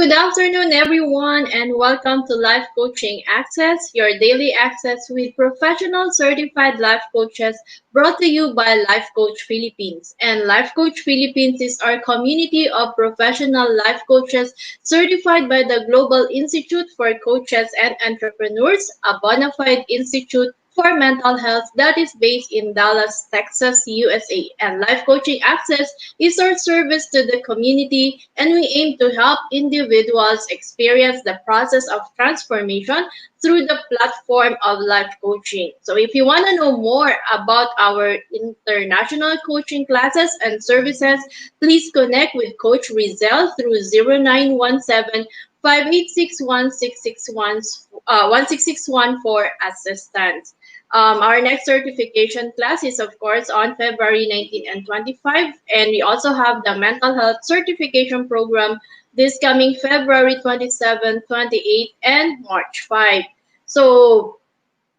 good afternoon, everyone, and welcome to Life Coaching Access, your daily access with professional certified life coaches brought to you by Life Coach Philippines. And Life Coach Philippines is our community of professional life coaches certified by the Global Institute for Coaches and Entrepreneurs, a bona fide institute for mental health that is based in Dallas, Texas, USA. And Life Coaching Access is our service to the community, and we aim to help individuals experience the process of transformation through the platform of life coaching. So, if you want to know more about our international coaching classes and services, please connect with Coach Rizel through 0917 5861661 for assistance. Our next certification class is, of course, on February 19 and 25. And we also have the mental health certification program this coming February 27, 28, and March 5. So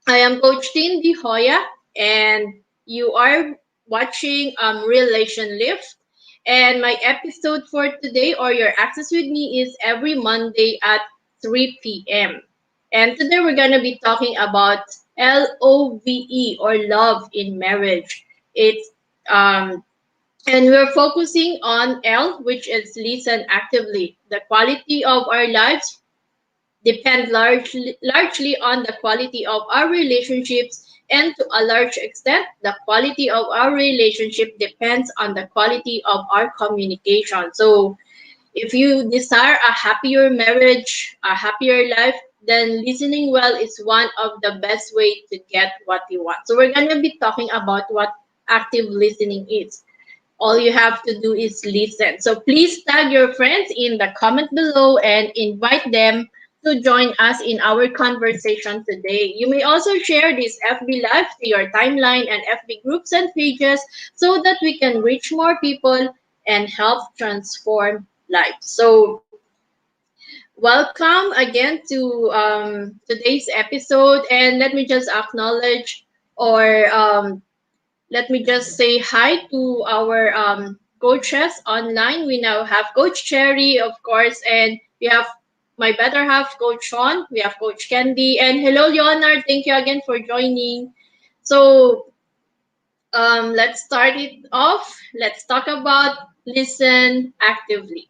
I am Coach Tin de Joya, and you are watching Relationlift. And my episode for today, or your access with me, is every Monday at 3 p.m. And today we're going to be talking about LOVE, or love in marriage. It's and we're focusing on L, which is listen actively. The quality of our lives depend largely on the quality of our relationships, and to a large extent, the quality of our relationship depends on the quality of our communication. So, if you desire a happier marriage, a happier life, then listening well is one of the best way to get what you want. So, we're going to be talking about what active listening is. All you have to do is listen. So please tag your friends in the comment below and invite them to join us in our conversation today. You may also share this FB Live to your timeline and FB groups and pages so that we can reach more people and help transform lives. So welcome again to today's episode, and let me just acknowledge, or let me just say hi to our coaches online. We now have Coach Cherry, of course, and we have my better half, Coach Sean. We have Coach Candy, and hello, Leonard. Thank you again for joining. So let's start it off. Let's talk about listen actively.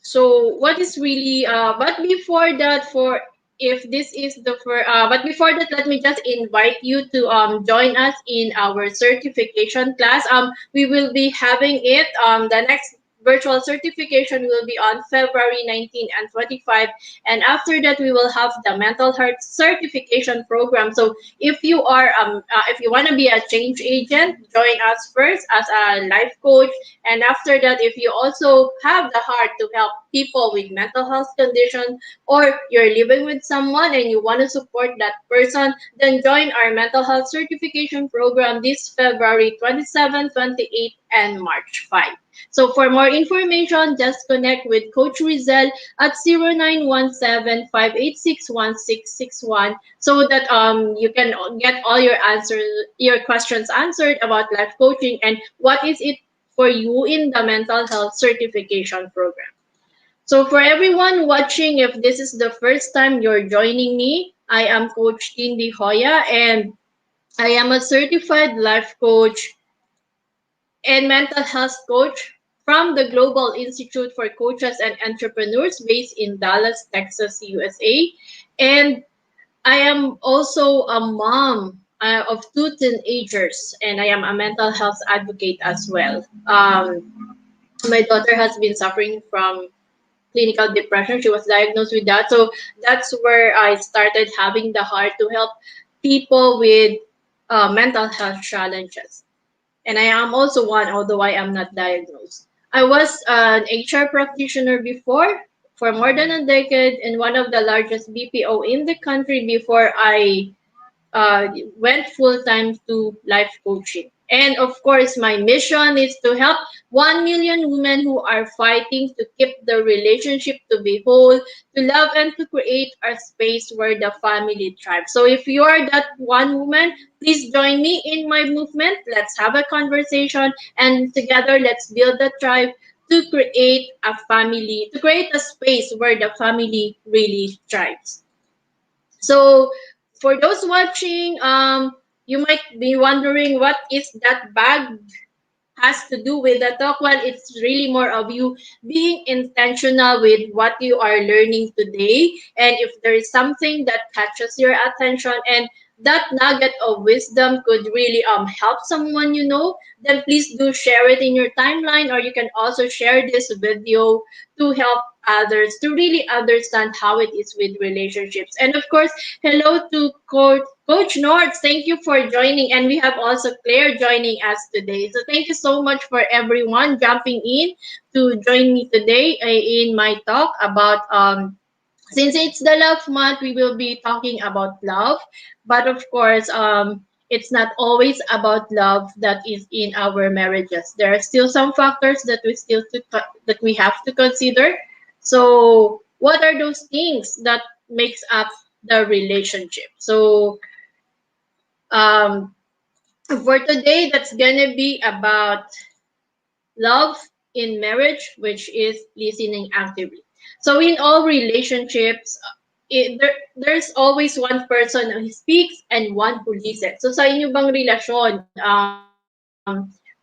So what is really but before that, for if this is the first but before that, let me just invite you to join us in our certification class. We will be having it, the next virtual certification will be on February 19 and 25, and after that we will have the mental health certification program. So if you want to be a change agent, join us first as a life coach, and after that, if you also have the heart to help people with mental health condition, or you're living with someone and you want to support that person, then join our mental health certification program this February 27, 28, and March 5. So for more information, just connect with Coach Rizel at 0917 5861661, so that you can get all your questions answered about life coaching and what is it for you in the mental health certification program. So for everyone watching, if this is the first time you're joining me, I am Coach Tin de Joya, and I am a certified life coach and mental health coach from the Global Institute for Coaches and Entrepreneurs based in Dallas, Texas, USA. And I am also a mom of two teenagers, and I am a mental health advocate as well. My daughter has been suffering from clinical depression. She was diagnosed with that. So that's where I started having the heart to help people with mental health challenges. And I am also one, although I am not diagnosed. I was an HR practitioner before for more than a decade in one of the largest BPO in the country before I went full time to life coaching. And of course, my mission is to help 1 million women who are fighting to keep the relationship to be whole, to love, and to create a space where the family thrives. So if you are that one woman, please join me in my movement. Let's have a conversation, and together let's build a tribe to create a family, to create a space where the family really thrives. So for those watching, you might be wondering what is that bag has to do with the talk? Well, it's really more of you being intentional with what you are learning today. And if there is something that catches your attention and that nugget of wisdom could really help someone you know, then please do share it in your timeline, or you can also share this video to help others to really understand how it is with relationships. And of course, hello to Coach North. Thank you for joining. And we have also Claire joining us today. So thank you so much for everyone jumping in to join me today in my talk about since it's the love month, we will be talking about love. But of course, it's not always about love that is in our marriages. There are still some factors that that we have to consider. So, what are those things that makes up the relationship? So, um, for today, that's gonna be about love in marriage, which is listening actively. So in all relationships, there's always one person who speaks and one who listens. So sa inyo bang relasyon,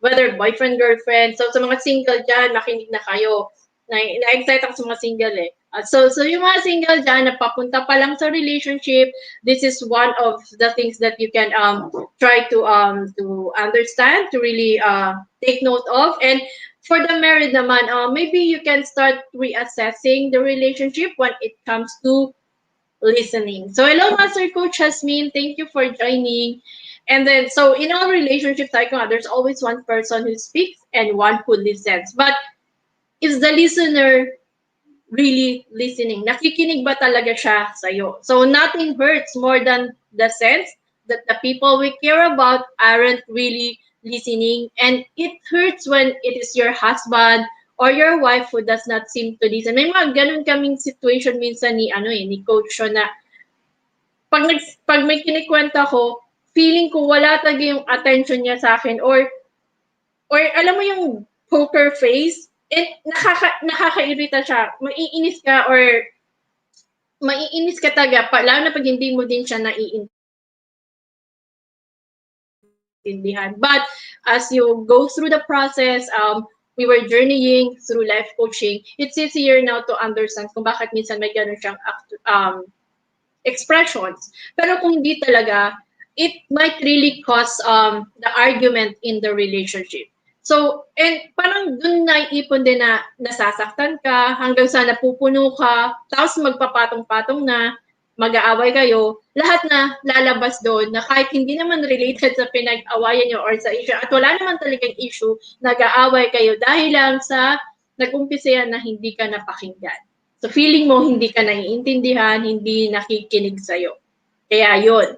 whether boyfriend, girlfriend, so sa mga single dyan, makinig na kayo. Na-excite ako sa mga single eh. So yung mga single dyan na papunta pa lang sa relationship, this is one of the things that you can try to understand, to really take note of. And for the married naman, maybe you can start reassessing the relationship when it comes to listening. So hello, Master Coach Jasmine. Thank you for joining. And then, so in all relationships, like there's always one person who speaks and one who listens. But is the listener really listening? Nakikinig ba talaga siya sa'yo? So nothing hurts more than the sense that the people we care about aren't really listening. And it hurts when it is your husband or your wife who does not seem to listen. May mga ganun kaming situation minsan ni Coach Sean na pag may kinikwenta ko, feeling ko wala talaga yung attention niya sa akin, or alam mo yung poker face, nakakairita siya. Maiinis ka talaga, lalo na pag hindi mo din siya naiintindihan. But as you go through the process, we were journeying through life coaching, it's easier now to understand kung bakit minsan may ganun siyang expressions. Pero kung hindi talaga, it might really cause the argument in the relationship. So, and parang dun naiipon din na nasasaktan ka, hanggang sa napupuno ka, tapos magpapatong-patong na, mag-aaway kayo, lahat na lalabas doon na kahit hindi naman related sa pinag-awayan nyo or sa issue, at wala naman talagang issue, nag-aaway kayo dahil lang sa nag-umpisa yan na hindi ka napakinggan. So feeling mo hindi ka naiintindihan, hindi nakikinig sa'yo. Kaya yun.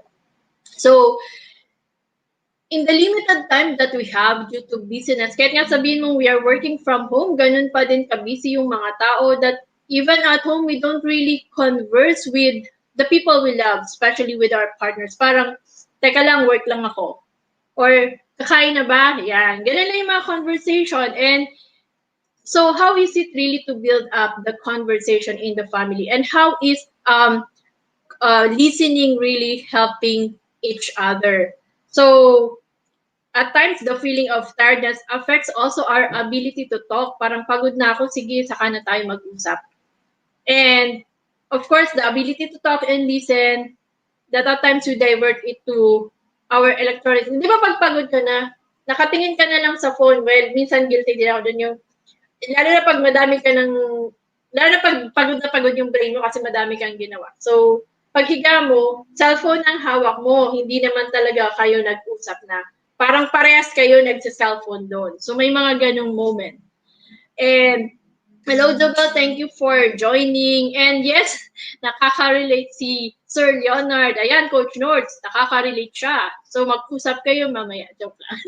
So, in the limited time that we have due to busyness, kahit nga sabihin mo we are working from home, ganun pa din ka-busy yung mga tao that even at home, we don't really converse with the people we love, especially with our partners. Parang, teka lang, work lang ako. Or, kakain na ba? Yan. Ganun lang yung mga conversation. And so how is it really to build up the conversation in the family? And how is listening really helping each other? So at times, the feeling of tiredness affects also our ability to talk. Parang pagod na ako, sige, saka na tayo mag-usap. And of course, the ability to talk and listen, that at times we divert it to our electronics. Di ba pag pagod ka na, nakatingin ka na lang sa phone, well, minsan guilty din ako dun yung lalo na pag madami ka ng, lalo na pagod yung brain mo kasi madami kang ginawa. So, paghiga mo, cellphone ang hawak mo, hindi naman talaga kayo nag-usap na. Parang parehas kayo nagsa-cellphone doon. So, may mga ganong moment. And, hello, Jobel, thank you for joining. And yes, nakaka-relate si Sir Leonard. Ayan, Coach Nords, nakaka-relate siya. So, mag-usap kayo mamaya. Joke lang.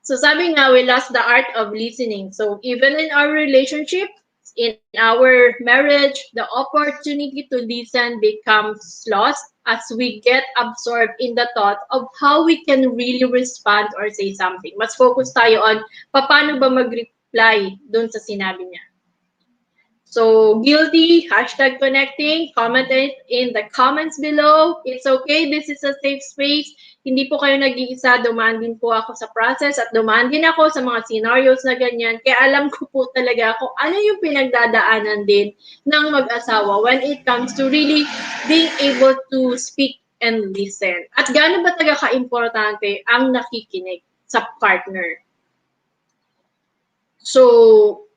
So sabi nga, we lost the art of listening. So even in our relationship, in our marriage, the opportunity to listen becomes lost as we get absorbed in the thought of how we can really respond or say something. Mas focus tayo on paano ba mag-reply dun sa sinabi niya. So, guilty, hashtag connecting, comment it in the comments below. It's okay, this is a safe space. Hindi po kayo nag-iisa, dumaan din po ako sa process at dumaan din ako sa mga scenarios na ganyan. Kaya alam ko po talaga kung ano yung pinagdadaanan din ng mag-asawa when it comes to really being able to speak and listen. At gaano ba talaga ka-importante ang nakikinig sa partner? So,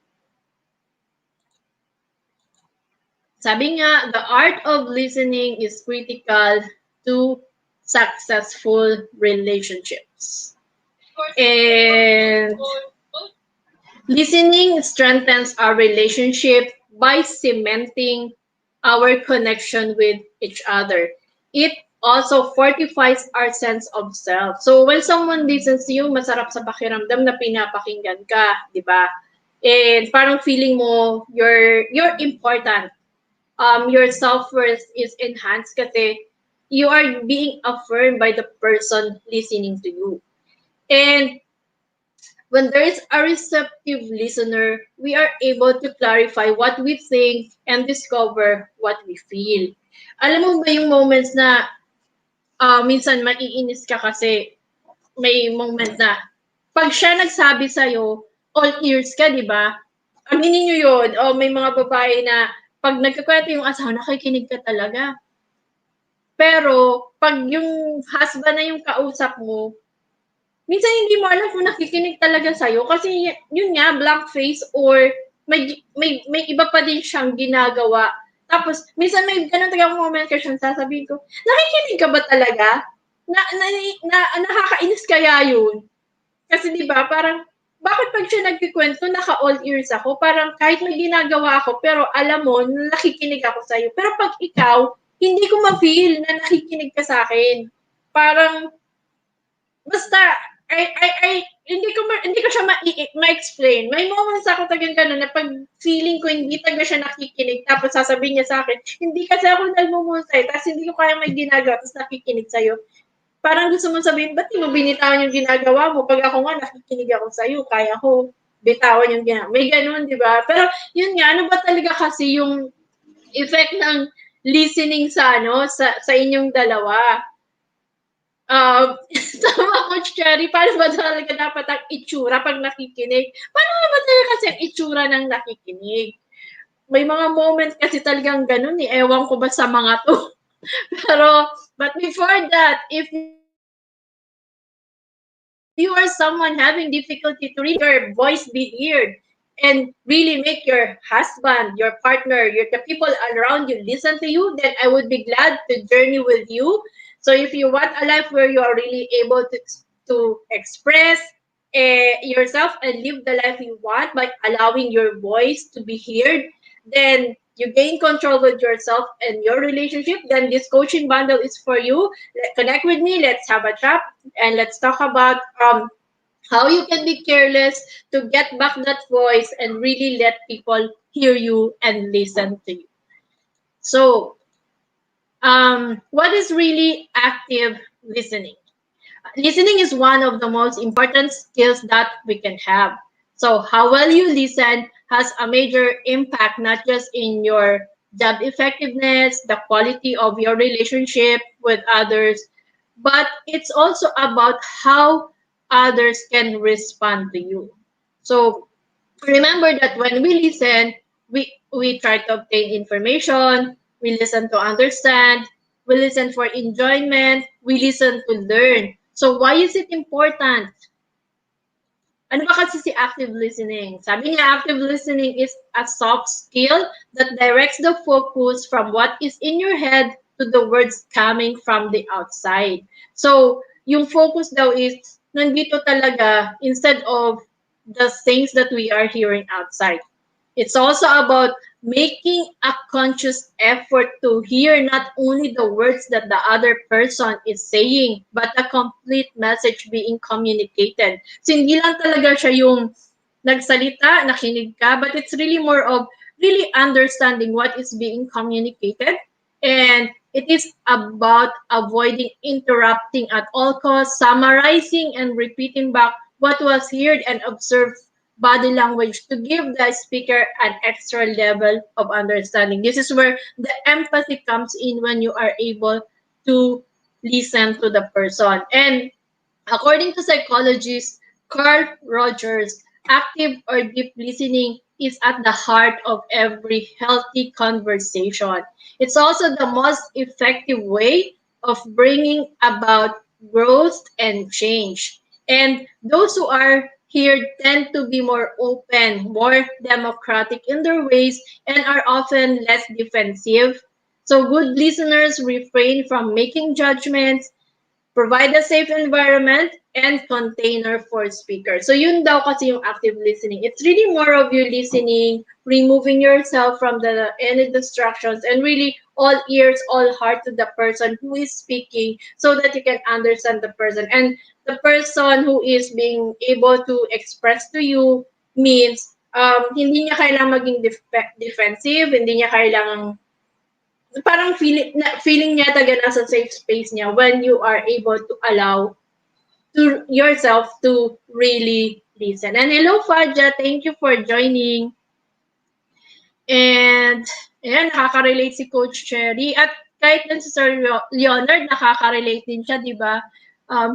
sabi nga, the art of listening is critical to successful relationships. And listening strengthens our relationship by cementing our connection with each other. It also fortifies our sense of self. So when someone listens to you, masarap sa pakiramdam na pinapakinggan ka, di ba? And parang feeling mo you're important, your self-worth is enhanced kasi you are being affirmed by the person listening to you. And when there is a receptive listener, we are able to clarify what we think and discover what we feel. Alam mo ba yung moments na minsan maiinis ka kasi may moment na pag siya nagsabi sa'yo, all ears ka, di ba? Aminin nyo yun. O may mga babae na pag nagkakwento yung asawa, nakikinig ka talaga. Pero, pag yung husband na yung kausap mo, minsan hindi mo alam kung nakikinig talaga sa'yo kasi yun nga, blank face or may iba pa din siyang ginagawa. Tapos, minsan may ganun talagang moment ka siyang sasabihin ko, nakikinig ka ba talaga? Nakakainis kaya yun? Kasi di ba parang, bakit pag siya nagkikwento, naka-all ears ako? Parang kahit may ginagawa ako, pero alam mo, nakikinig ako sa'yo. Pero pag ikaw, hindi ko ma-feel na nakikinig ka sa akin. Parang, basta, hindi ko siya ma-explain. May moments ako tagang gano'n na pag feeling ko hindi talaga siya nakikinig, tapos sasabihin niya sa akin, hindi kasi ako nagmumusay, tapos hindi ko kaya may ginagawa, tapos nakikinig sa'yo. Parang gusto mo sabihin, ba't di mo binitawan yung ginagawa mo? Pag ako nga, nakikinig ako sa'yo, kaya ko bitawan yung ginagawa. May ganun, di ba? Pero yun nga, ano ba talaga kasi yung effect ng listening sa inyong dalawa? Tama, Coach Cherry, paano ba talaga dapat ang itsura pag nakikinig? Paano ba talaga kasi ang itsura ng nakikinig? May mga moment kasi talagang ganun eh. Ewan ko ba sa mga to. Pero, but before that, if you are someone having difficulty to really make your voice be heard and really make your husband, your partner, the people around you listen to you, then I would be glad to journey with you. So if you want a life where you are really able to express yourself and live the life you want by allowing your voice to be heard, then you gain control with yourself and your relationship, then this coaching bundle is for you. Connect with me, let's have a chat, and let's talk about how you can be careless to get back that voice and really let people hear you and listen to you. So, what is really active listening? Listening is one of the most important skills that we can have. So, how well you listen has a major impact not just in your job effectiveness, the quality of your relationship with others, but it's also about how others can respond to you. So, remember that when we listen, we try to obtain information, we listen to understand, we listen for enjoyment, we listen to learn. So why is it important? Ano ba kasi si active listening? Sabi niya, active listening is a soft skill that directs the focus from what is in your head to the words coming from the outside. So, yung focus daw is nandito talaga instead of the things that we are hearing outside. It's also about making a conscious effort to hear not only the words that the other person is saying, but the complete message being communicated. So hindi lang talaga siya yung nagsalita, nakinig ka, but it's really more of really understanding what is being communicated, and it is about avoiding interrupting at all costs, summarizing and repeating back what was heard, and observe body language to give the speaker an extra level of understanding. This is where the empathy comes in, when you are able to listen to the person. And according to psychologist Carl Rogers, active or deep listening is at the heart of every healthy conversation. It's also the most effective way of bringing about growth and change. And those who are here tend to be more open, more democratic in their ways, and are often less defensive. So, good listeners refrain from making judgments, provide a safe environment, and container for speakers. So yun daw kasi yung active listening. It's really more of you listening, removing yourself from the any distractions, and really all ears, all heart to the person who is speaking, so that you can understand the person. And the person who is being able to express to you means hindi niya kailangang maging defensive, hindi niya kailangang parang feeling niya talaga nasa safe space niya when you are able to allow to yourself to really listen. And hello, Faja. Thank you for joining. And ayan, nakaka-relate si Coach Cherry. At kahit din si Sir Leonard, nakaka-relate din siya, di ba?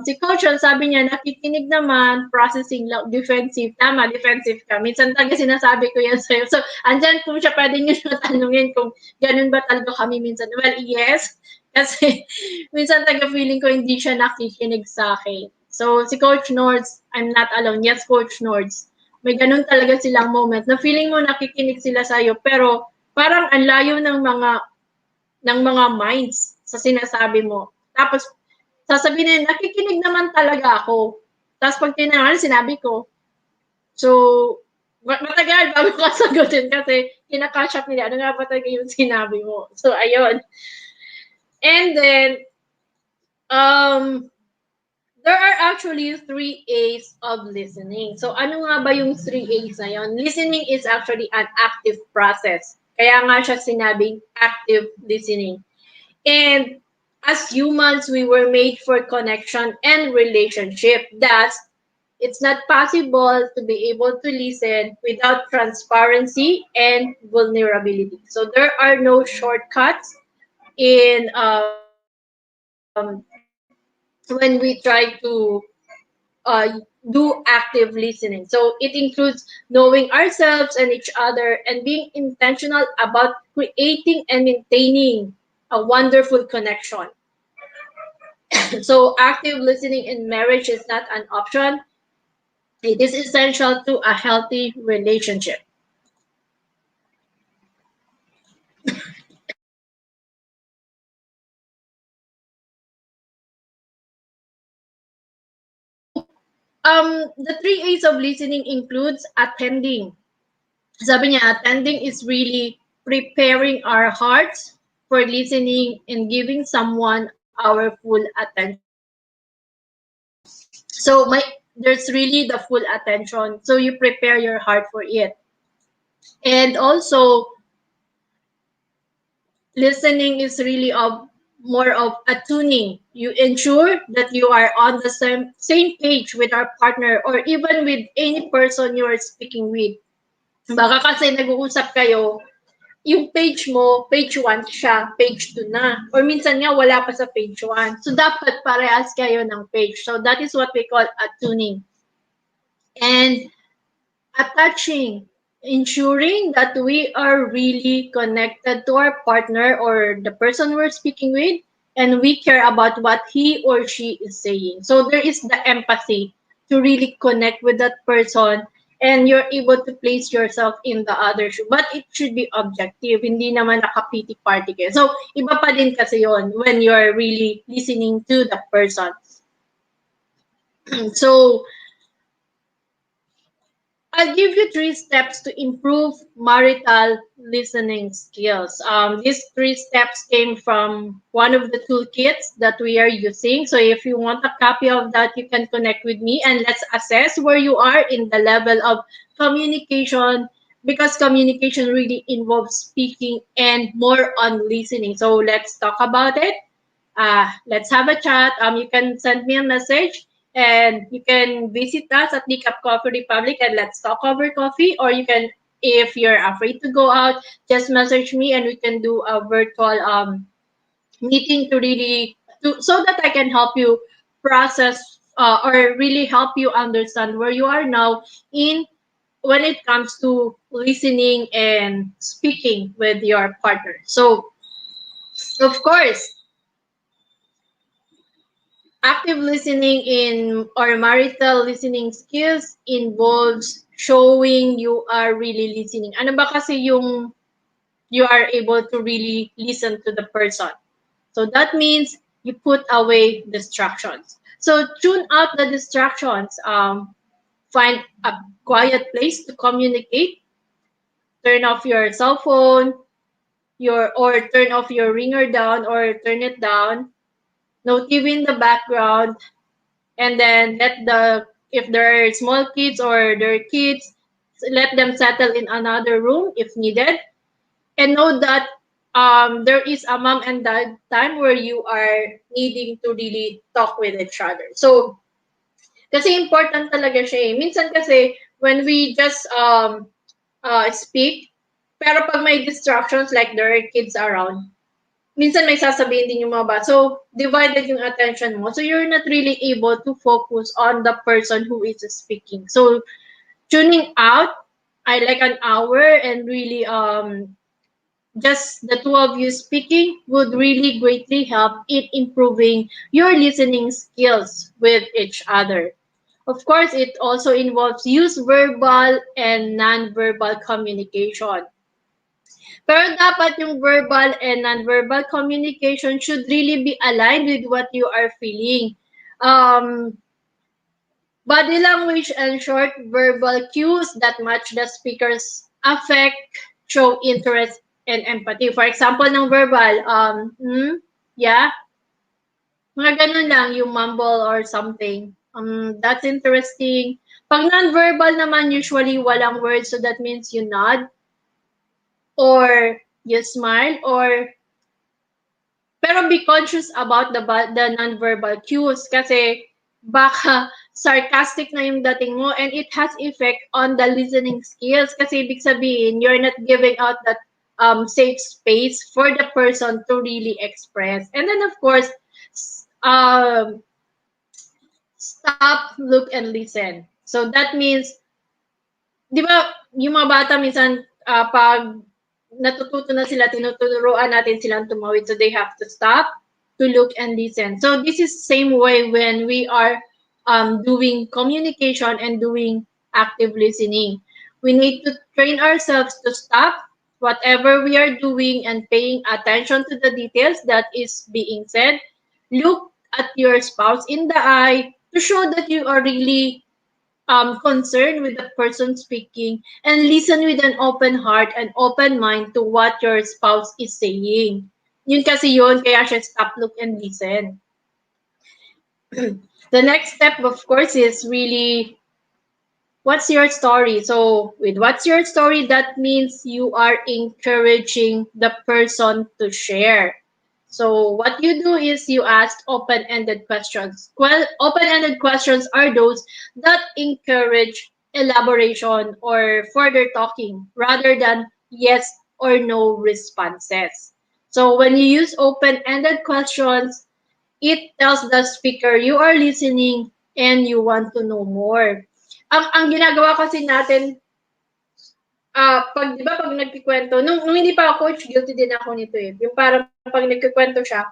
Si Coach, sabi niya, nakikinig naman, processing lang, defensive. Tama, defensive ka. Minsan talaga sinasabi ko yan sa'yo. So, andyan kung siya, pwede niyo siya tanungin kung ganun ba talaga kami minsan. Well, yes. Kasi minsan talaga feeling ko hindi siya nakikinig sa akin. So, si Coach Nords, I'm not alone. Yes, Coach Nords. May ganun talaga silang moment na feeling mo nakikinig sila sa'yo, pero parang ang layo ng mga minds sa sinasabi mo. Tapos, sasabihin na, nakikinig naman talaga ako. Tapos pag tinanong, sinabi ko. So, matagal bago ka sagutin kasi kinakatch up nila. Ano nga ba talaga yung sinabi mo? So, ayun. And then, there are actually 3 A's of listening. So, ano nga ba yung 3 A's na yun? Listening is actually an active process. Kaya nga siya sinabing active listening. And as humans, we were made for connection and relationship. Thus, it's not possible to be able to listen without transparency and vulnerability. So there are no shortcuts in when we try to do active listening. So it includes knowing ourselves and each other, and being intentional about creating and maintaining a wonderful connection. So active listening in marriage is not an option. It is essential to a healthy relationship. So the 3 A's of listening includes attending. Sabi niya, attending is really preparing our hearts for listening and giving someone our full attention. So there's really the full attention. So you prepare your heart for it. And also, listening is really more of attuning. You ensure that you are on the same page with our partner, or even with any person you are speaking with. Baka kasi nag-uusap kayo, yung page mo, page 1 siya, page 2 na. Or minsan nga wala pa sa page 1. So dapat parehas kayo ng page. So that is what we call attuning. And attaching, ensuring that we are really connected to our partner or the person we're speaking with, and we care about what he or she is saying. So there is the empathy to really connect with that person, and you're able to place yourself in the other shoe. But it should be objective, hindi naman nakapiti party kayo. So iba pa din kasi yon when you're really listening to the person. So I'll give you 3 steps to improve marital listening skills. These 3 steps came from one of the toolkits that we are using. So if you want a copy of that, you can connect with me, and let's assess where you are in the level of communication, because communication really involves speaking and more on listening. So let's talk about it. Let's have a chat. You can send me a message and you can visit us at the Cup Coffee Republic and let's talk over coffee. Or you can, if you're afraid to go out, just message me and we can do a virtual meeting to really so that I can help you process or really help you understand where you are now in when it comes to listening and speaking with your partner. So, of course, active listening in or marital listening skills involves showing you are really listening. Ano ba kasi yung you are able to really listen to the person? So that means you put away distractions. So tune out the distractions. Find a quiet place to communicate. Turn off your cell phone, your or turn off your ringer down or turn it down. No TV in the background, and then let the if there are small kids or there are kids, let them settle in another room if needed, and know that there is a mom and dad time where you are needing to really talk with each other. So kasi important talaga siya eh. Minsan kasi when we just speak, pero pag may distractions like there are kids around, minsan may sasabihin din yung mga bata. So, divided yung attention mo. So, you're not really able to focus on the person who is speaking. So, tuning out, I like an hour and really just the two of you speaking would really greatly help in improving your listening skills with each other. Of course, it also involves use verbal and non-verbal communication. Pero dapat yung verbal and non-verbal communication should really be aligned with what you are feeling. Um, Body language and short verbal cues that match the speaker's affect show interest and empathy. For example, ng verbal, yeah, mga ganun lang, yung mumble or something. That's interesting. Pag non-verbal naman, usually walang words, so that means you nod or you smile or pero be conscious about the non-verbal cues kasi baka sarcastic na yung dating mo and it has effect on the listening skills kasi ibig sabihin you're not giving out that safe space for the person to really express. And then of course, um, stop, look, and listen. So that means di ba, yung mga bata minsan, pag natututo na sila, tinuturuan natin silang tumawid, so they have to stop, to look and listen. So this is same way when we are doing communication and doing active listening. We need to train ourselves to stop whatever we are doing and paying attention to the details that is being said. Look at your spouse in the eye to show that you are really concern with the person speaking and listen with an open heart and open mind to what your spouse is saying. Yun kasi yun, kaya siya stop, look, and listen. The next step, of course, is really what's your story? So, with what's your story, that means you are encouraging the person to share. So, what you do is you ask open ended questions. Well, open ended questions are those that encourage elaboration or further talking rather than yes or no responses. So, when you use open ended questions, it tells the speaker you are listening and you want to know more. Ang ginagawa kasi natin, pag 'di ba pag nagkukuwento, nung hindi pa ako coach, guilty din ako nito eh. Yung parang pag nagkukuwento siya,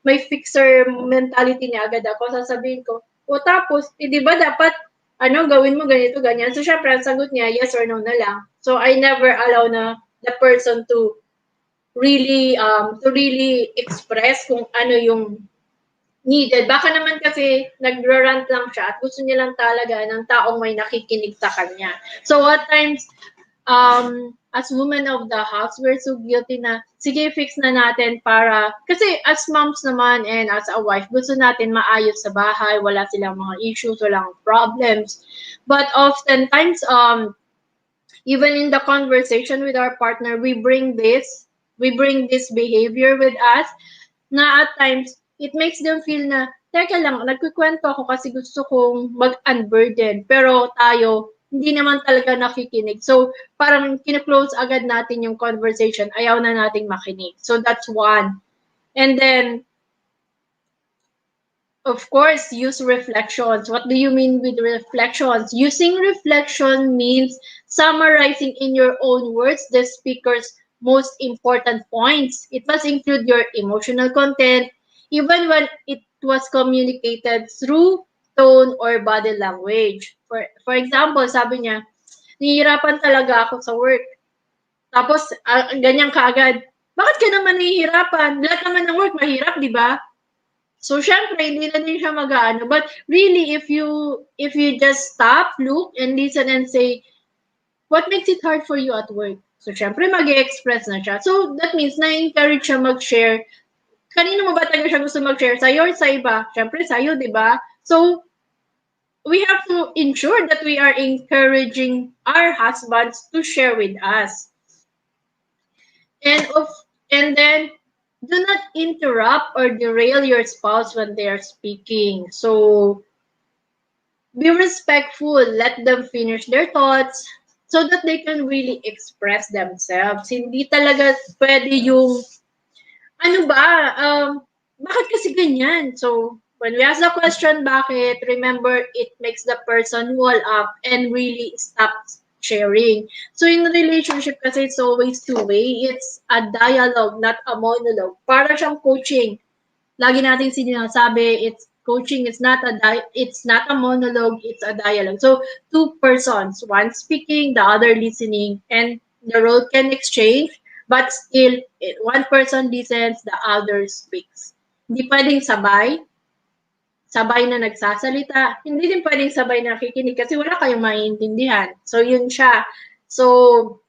may fixer mentality niya agad ako. Sasabihin ko, o tapos, eh, 'di ba dapat ano gawin mo ganito ganyan. So syempre ang sagot niya yes or no na lang. So I never allow na the person to really express kung ano yung needed. Baka naman kasi nagra-rant lang siya at gusto niya lang talaga ng taong may nakikinig sa kanya. So at times, as women of the house, we're so guilty na, sige, fix na natin para, kasi as moms naman and as a wife, gusto natin maayos sa bahay, wala silang mga issues, walang problems. But oftentimes, Even in the conversation with our partner, we bring this behavior with us na at times, it makes them feel na, teka lang, nagkukwento ako kasi gusto kong mag-unburden. Pero tayo, hindi naman talaga nakikinig. So, parang kine-close agad natin yung conversation. Ayaw na nating makinig. So, that's one. And then, of course, use reflections. What do you mean with reflections? Using reflection means summarizing in your own words the speaker's most important points. It must include your emotional content, even when it was communicated through tone or body language. For example, sabi niya, nahihirapan talaga ako sa work. Tapos, ganyan kaagad. Bakit ka naman nahihirapan? Lahat naman ng work mahirap, di ba? So, syempre, hindi na din siya mag-aano. But really, if you just stop, look, and listen and say, what makes it hard for you at work? So, syempre, mag-express na siya. So, that means na-encourage siya mag-share. Kanino mo ba talaga siya gusto mag-share? Sa'yo or sa iba? Syempre, sa'yo, di ba? So, we have to ensure that we are encouraging our husbands to share with us. And of and then do not interrupt or derail your spouse when they are speaking. So be respectful, let them finish their thoughts so that they can really express themselves. Hindi talaga pwede yung ano ba, bakit kasi ganyan? So, when we ask the question, bakit, remember, it makes the person wall up and really stop sharing. So, in relationship kasi, it's always two-way. It's a dialogue, not a monologue. Para siyang coaching. Lagi nating sinasabi, it's coaching, it's not a monologue, it's a dialogue. So, two persons, one speaking, the other listening, and the role can exchange, but still, one person listens, the other speaks. Hindi pwedeng sabay na nagsasalita. Hindi din pwedeng sabay na nakikinig kasi wala kayong maiintindihan. So, yun siya. So,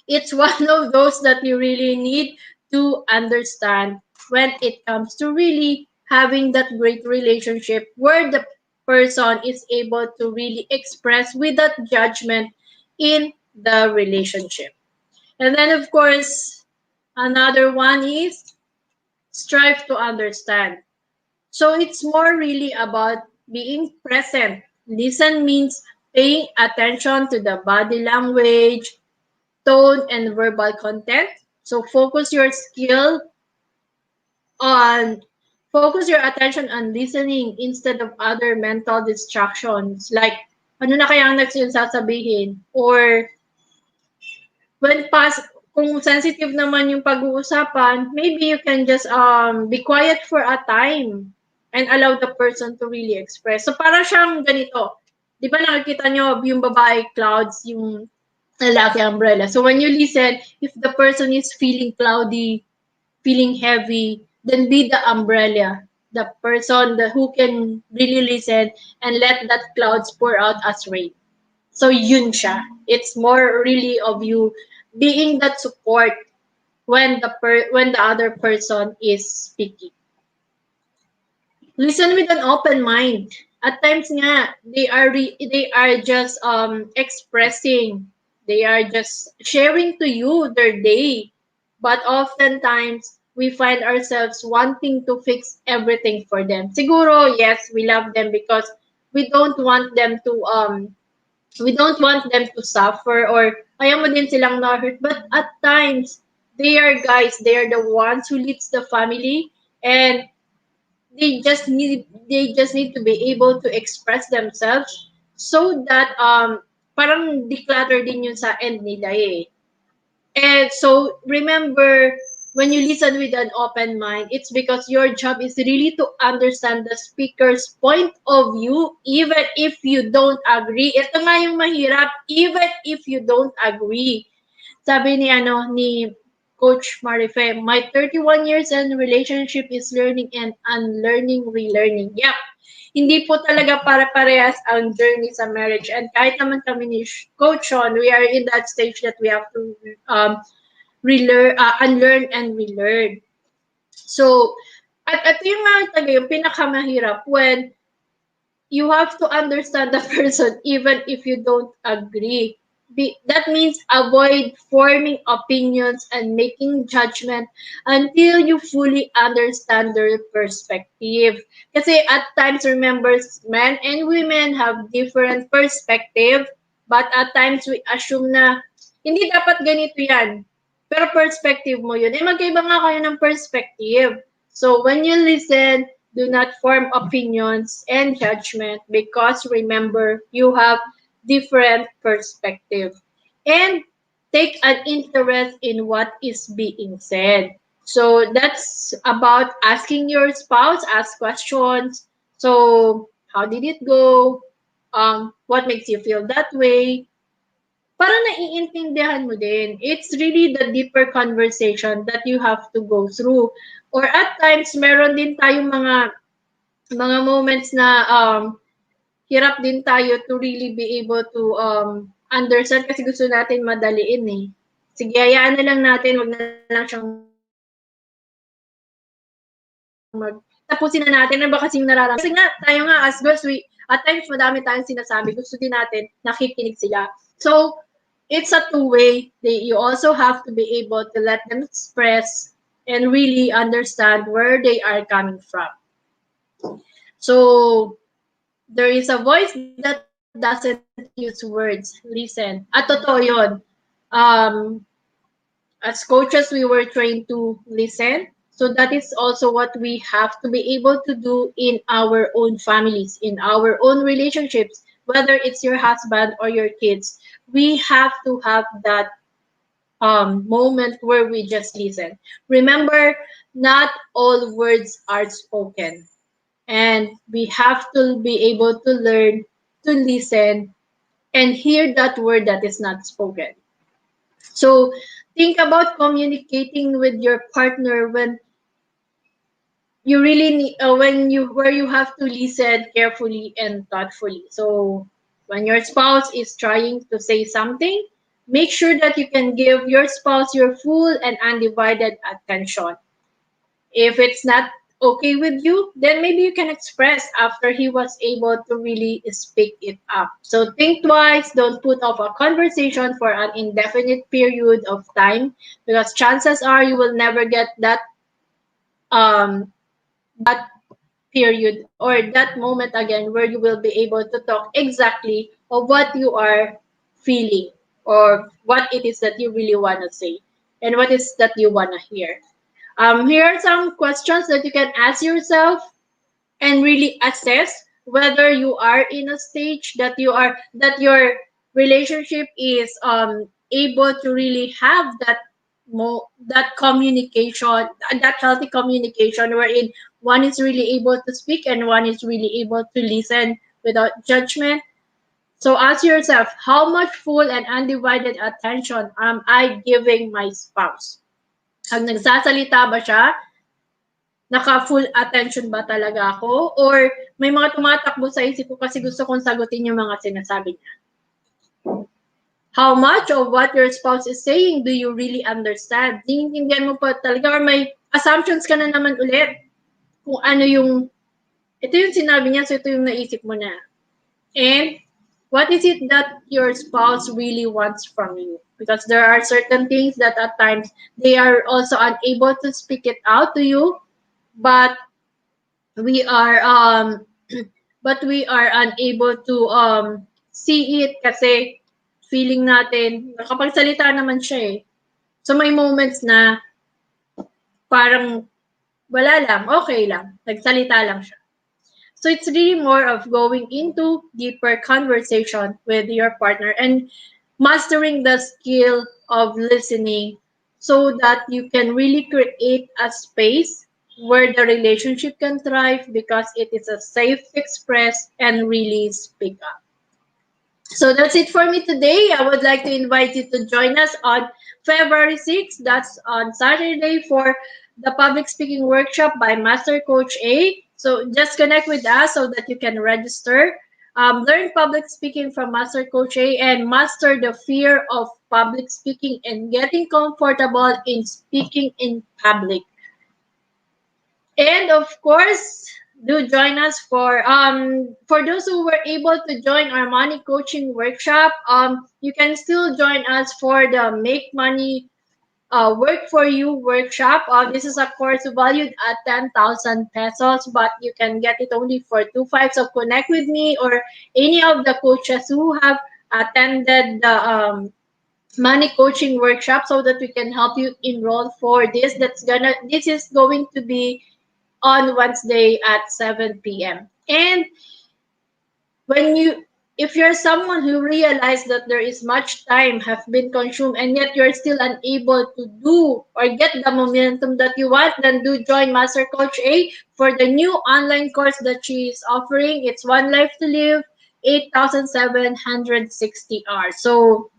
it's one of those that you really need to understand when it comes to really having that great relationship where the person is able to really express without judgment in the relationship. And then, of course, another one is strive to understand. So it's more really about being present. Listen means paying attention to the body language, tone, and verbal content. So on focus your attention on listening instead of other mental distractions like ano na kaya ang next yung sasabihin or when kung sensitive naman yung pag-uusapan, maybe you can just be quiet for a time and allow the person to really express. So para siyang ganito. 'Di ba nakikita nyo yung babae clouds, yung lalaki umbrella. So when you listen, if the person is feeling cloudy, feeling heavy, then be the umbrella. The person who can really listen and let that clouds pour out as rain. So yun siya. It's more really of you being that support when the other person is speaking. Listen with an open mind. At times nga they are just expressing, they are just sharing to you their day. But oftentimes we find ourselves wanting to fix everything for them. Siguro yes, we love them because we don't want them to suffer or ayaw mo din silang na-hurt. But at times, they are the ones who leads the family and they just need to be able to express themselves so that parang declutter din yun sa end nila eh. And so remember, when you listen with an open mind, it's because your job is really to understand the speaker's point of view, even if you don't agree. Ito nga yung mahirap, even if you don't agree. Sabi ni Coach Marife, my 31 years in relationship is learning and unlearning, relearning. Yep. Hindi po talaga para-parehas ang journey sa marriage. And kahit naman kami ni Coach Sean, we are in that stage that we have to unlearn and relearn. So, at ito yung mga talaga yung pinakamahirap when you have to understand the person even if you don't agree. that means avoid forming opinions and making judgment until you fully understand their perspective. Kasi at times, remember, men and women have different perspective, but at times we assume na hindi dapat ganito yan. Pero perspective mo yun. Eh, magkaiba nga kayo ng perspective. So when you listen, do not form opinions and judgment because remember, you have different perspective. And take an interest in what is being said. So that's about asking your spouse, ask questions. So how did it go? What makes you feel that way? Para naiintindihan mo din. It's really the deeper conversation that you have to go through. Or at times, meron din tayong mga moments na hirap din tayo to really be able to understand kasi gusto natin madaliin eh. Sige, hayaan na lang natin, wag na lang siyang tapusin na natin ano ba kasing nararamdaman. Kasi nga, tayo nga as girls, at times madami tayong sinasabi, gusto din natin nakikinig sila. So, it's a two-way. You also have to be able to let them express and really understand where they are coming from. So, there is a voice that doesn't use words. Listen. At totoo yun. Um, as coaches, we were trained to listen. So that is also what we have to be able to do in our own families, in our own relationships, whether it's your husband or your kids. We have to have that moment where we just listen. Remember, not all words are spoken. And we have to be able to learn to listen and hear that word that is not spoken. So think about communicating with your partner when you really need, when you where you have to listen carefully and thoughtfully. So when your spouse is trying to say something, make sure that you can give your spouse your full and undivided attention. If it's not okay with you, then maybe you can express after he was able to really speak it up. So think twice, don't put off a conversation for an indefinite period of time because chances are you will never get um that period or that moment again where you will be able to talk exactly of what you are feeling or what it is that you really want to say and what is that you want to hear. Here are some questions that you can ask yourself and really assess whether you are in a stage that your relationship is able to really have that communication, that healthy communication wherein one is really able to speak and one is really able to listen without judgment. So ask yourself, how much full and undivided attention am I giving my spouse? Pag nagsasalita ba siya, naka-full attention ba talaga ako? Or may mga tumatakbo sa isip ko kasi gusto kong sagutin yung mga sinasabi niya? How much of what your spouse is saying do you really understand? Naiintindihan mo pa talaga or may assumptions ka na naman ulit kung ano yung, ito yung sinabi niya, so ito yung naisip mo na. And what is it that your spouse really wants from you? Because there are certain things that at times they are also unable to speak it out to you, but we are but we are unable to see it kasi feeling natin nakapagsalita naman siya eh. So may moments na parang wala lang, okay lang, nagsalita lang siya. So it's really more of going into deeper conversation with your partner and mastering the skill of listening so that you can really create a space where the relationship can thrive because it is a safe to express and really speak up. So that's it for me today. I would like to invite you to join us on February 6th. That's on Saturday for the public speaking workshop by Master Coach A. So just connect with us so that you can register. Learn public speaking from Master Coach A and master the fear of public speaking and getting comfortable in speaking in public. And of course, do join us for those who were able to join our money coaching workshop. You can still join us for the Make Money Work for You workshop. This is a course valued at 10,000 pesos, but you can get it only for 2.5. So connect with me or any of the coaches who have attended the money coaching workshop so that we can help you enroll for this. This is going to be on Wednesday at 7 p.m. And when you if you're someone who realized that there is much time have been consumed and yet you're still unable to do or get the momentum that you want, then do join Master Coach A for the new online course that she is offering. It's One Life to Live, 8,760 hours. So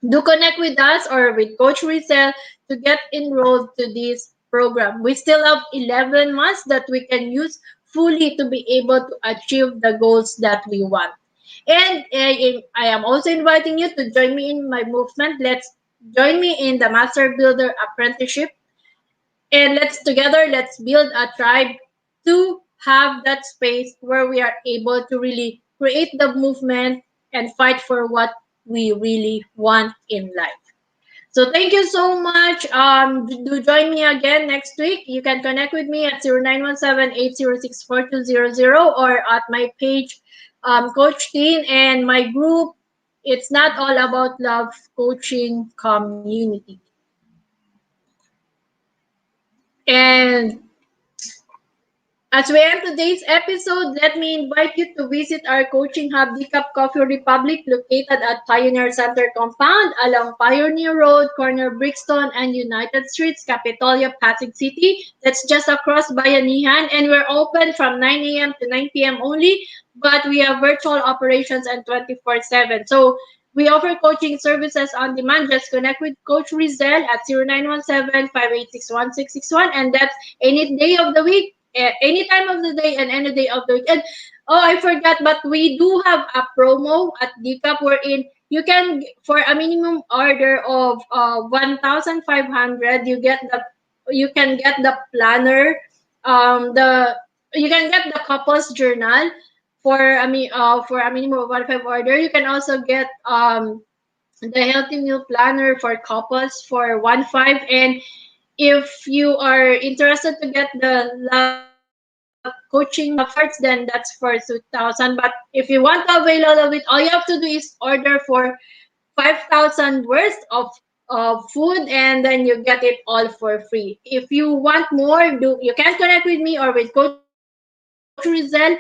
do connect with us or with Coach Rizel to get enrolled to this program. We still have 11 months that we can use fully to be able to achieve the goals that we want. And I am also inviting you to join me in my movement. Let's join me in the Master Builder Apprenticeship, and let's build a tribe to have that space where we are able to really create the movement and fight for what we really want in life. So thank you so much. Do join me again next week. You can connect with me at 0917-806-4200 or at my page, Coach Tin, and my group. It's not all about love coaching community. And as we end today's episode, let me invite you to visit our coaching hub, Decaf Coffee Republic, located at Pioneer Center Compound along Pioneer Road, corner Brixton and United Streets, Capitolia, Pasig City. That's just across Bayanihan, and we're open from 9 a.m. to 9 p.m. only, but we have virtual operations and 24/7. So we offer coaching services on demand. Just connect with Coach Rizel at 0917-586-1661, and that's any day of the week, any time of the day and any day of the week. And oh, I forgot, but we do have a promo at DCAP wherein you can, for a minimum order of 1,500, you can get the planner, the you can get the couples journal for a minimum of 1,500 order. You can also get the healthy meal planner for couples for 1,500. And if you are interested to get the love coaching parts, then that's for 2,000. But if you want to avail all of it, all you have to do is order for 5,000 worth of food, and then you get it all for free. If you want more, you can connect with me or with Coach Rizel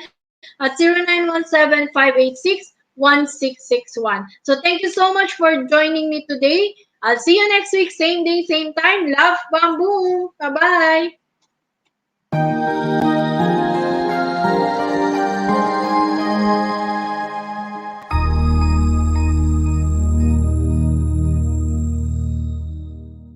at 0917-586-1661. So thank you so much for joining me today. I'll see you next week, same day, same time. Love, bamboo. Bye bye.